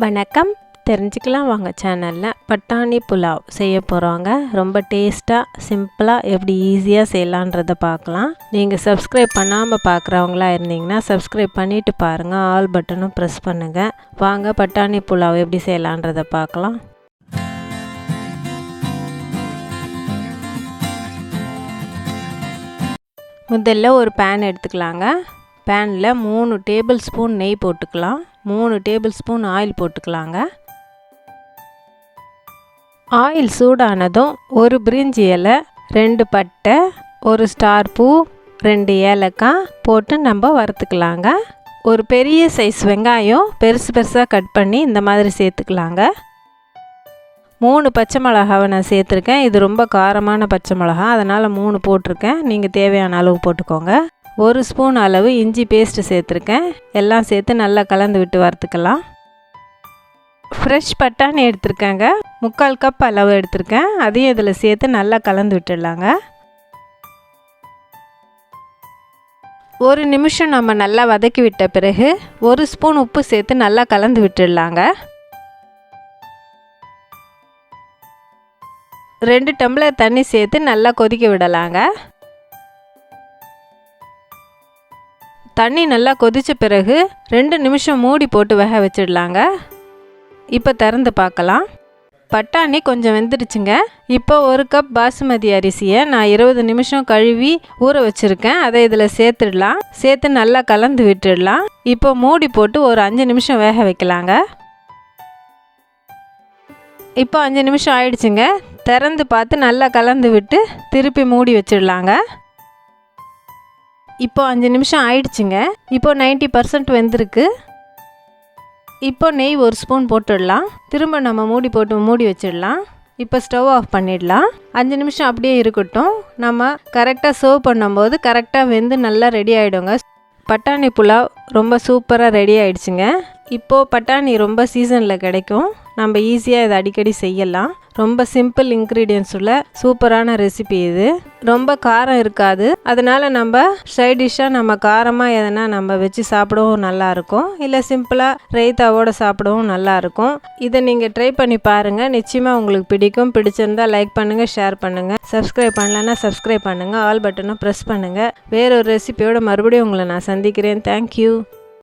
வணக்கம். தெரிஞ்சுக்கலாம் வாங்க. சேனலில் பட்டாணி புலாவ் செய்ய போகிறோங்க. ரொம்ப டேஸ்ட்டாக சிம்பிளாக எப்படி ஈஸியாக செய்யலான்றதை பார்க்கலாம். நீங்கள் சப்ஸ்கிரைப் பண்ணாமல் பார்க்குறவங்களா இருந்தீங்கன்னா சப்ஸ்கிரைப் பண்ணிவிட்டு பாருங்கள். ஆல் பட்டனும் ப்ரெஸ் பண்ணுங்கள். வாங்க பட்டாணி புலாவ் எப்படி செய்யலான்றதை பார்க்கலாம். முதல்ல ஒரு பேன் எடுத்துக்கலாங்க. பேனில் 3 டேபிள் ஸ்பூன் நெய் போட்டுக்கலாம். 3 டேபிள் ஸ்பூன் ஆயில் போட்டுக்கலாங்க. ஆயில் சூடானதும் ஒரு பிரிஞ்சி இலை, 2 பட்டை, 1 ஸ்டார் பூ, 2 ஏலக்காய் போட்டு நம்ம வறுத்துக்கலாங்க. ஒரு பெரிய சைஸ் வெங்காயம் பெருசாக கட் பண்ணி இந்த மாதிரி சேர்த்துக்கலாங்க. 3 பச்சை மிளகாவை நான் சேர்த்துருக்கேன். இது ரொம்ப காரமான பச்சை மிளகா, அதனால் 3 போட்டிருக்கேன். நீங்கள் தேவையான அளவு போட்டுக்கோங்க. 1 ஸ்பூன் அளவு இஞ்சி பேஸ்ட்டு சேர்த்துருக்கேன். எல்லாம் சேர்த்து நல்லா கலந்து விட்டு வறுத்துக்கலாம். ஃப்ரெஷ் பட்டாணி எடுத்துருக்கேங்க. 3/4 கப் அளவு எடுத்துருக்கேன். அதையும் இதில் சேர்த்து நல்லா கலந்து விட்டுடலாங்க. 1 நிமிஷம் நம்ம நல்லா வதக்கி விட்ட பிறகு 1 ஸ்பூன் உப்பு சேர்த்து நல்லா கலந்து விட்டுடலாங்க. 2 டம்ளர் தண்ணி சேர்த்து நல்லா கொதிக்க விடலாங்க. தண்ணி நல்லா கொதித்த பிறகு 2 நிமிஷம் மூடி போட்டு வேக வச்சிடலாங்க. இப்போ திறந்து பார்க்கலாம். பட்டாணி கொஞ்சம் வெந்துடுச்சுங்க. இப்போ 1 கப் பாசுமதி அரிசியை நான் 20 நிமிஷம் கழுவி ஊற வச்சுருக்கேன். அதை இதில் சேர்த்துடலாம். சேர்த்து நல்லா கலந்து விட்டுடலாம். இப்போ மூடி போட்டு ஒரு 5 நிமிஷம் வேக வைக்கலாங்க. இப்போ 5 நிமிஷம் ஆயிடுச்சுங்க. திறந்து பார்த்து நல்லா கலந்து விட்டு திருப்பி மூடி வச்சிடலாங்க. இப்போ 5 நிமிஷம் ஆயிடுச்சுங்க. இப்போ 90% வெந்திருக்கு. இப்போ நெய் 1 ஸ்பூன் போட்டுடலாம். திரும்ப நம்ம மூடி வச்சிடலாம். இப்போ ஸ்டவ் ஆஃப் பண்ணிடலாம். 5 நிமிஷம் அப்படியே இருக்கட்டும். நம்ம கரெக்டாக சர்வ் பண்ணும்போது கரெக்டாக வெந்து நல்லா ரெடி ஆகிடுங்க. பட்டாணி புலாவ் ரொம்ப சூப்பராக ரெடி ஆகிடுச்சுங்க. இப்போது பட்டாணி ரொம்ப சீசனில் கிடைக்கும். நம்ம ஈஸியாக இதை அடிக்கடி செய்யலாம். ரொம்ப சிம்பிள் இன்க்ரீடியன்ஸ் உள்ள சூப்பரான ரெசிபி இது. ரொம்ப காரம் இருக்காது. அதனால் நம்ம சைட் டிஷ்ஷாக நம்ம காரமாக எதனா நம்ம வச்சு சாப்பிடவும் நல்லாயிருக்கும். இல்லை சிம்பிளாக ரைத்தாவோடு சாப்பிடவும் நல்லாயிருக்கும். இதை நீங்கள் ட்ரை பண்ணி பாருங்கள். நிச்சயமாக உங்களுக்கு பிடிக்கும். பிடிச்சிருந்தால் லைக் பண்ணுங்கள், ஷேர் பண்ணுங்கள். சப்ஸ்கிரைப் பண்ணலன்னா சப்ஸ்கிரைப் பண்ணுங்கள். ஆல் பட்டனை ப்ரெஸ் பண்ணுங்கள். வேறொரு ரெசிபியோட மறுபடியும் உங்களை நான் சந்திக்கிறேன். தேங்க்யூ.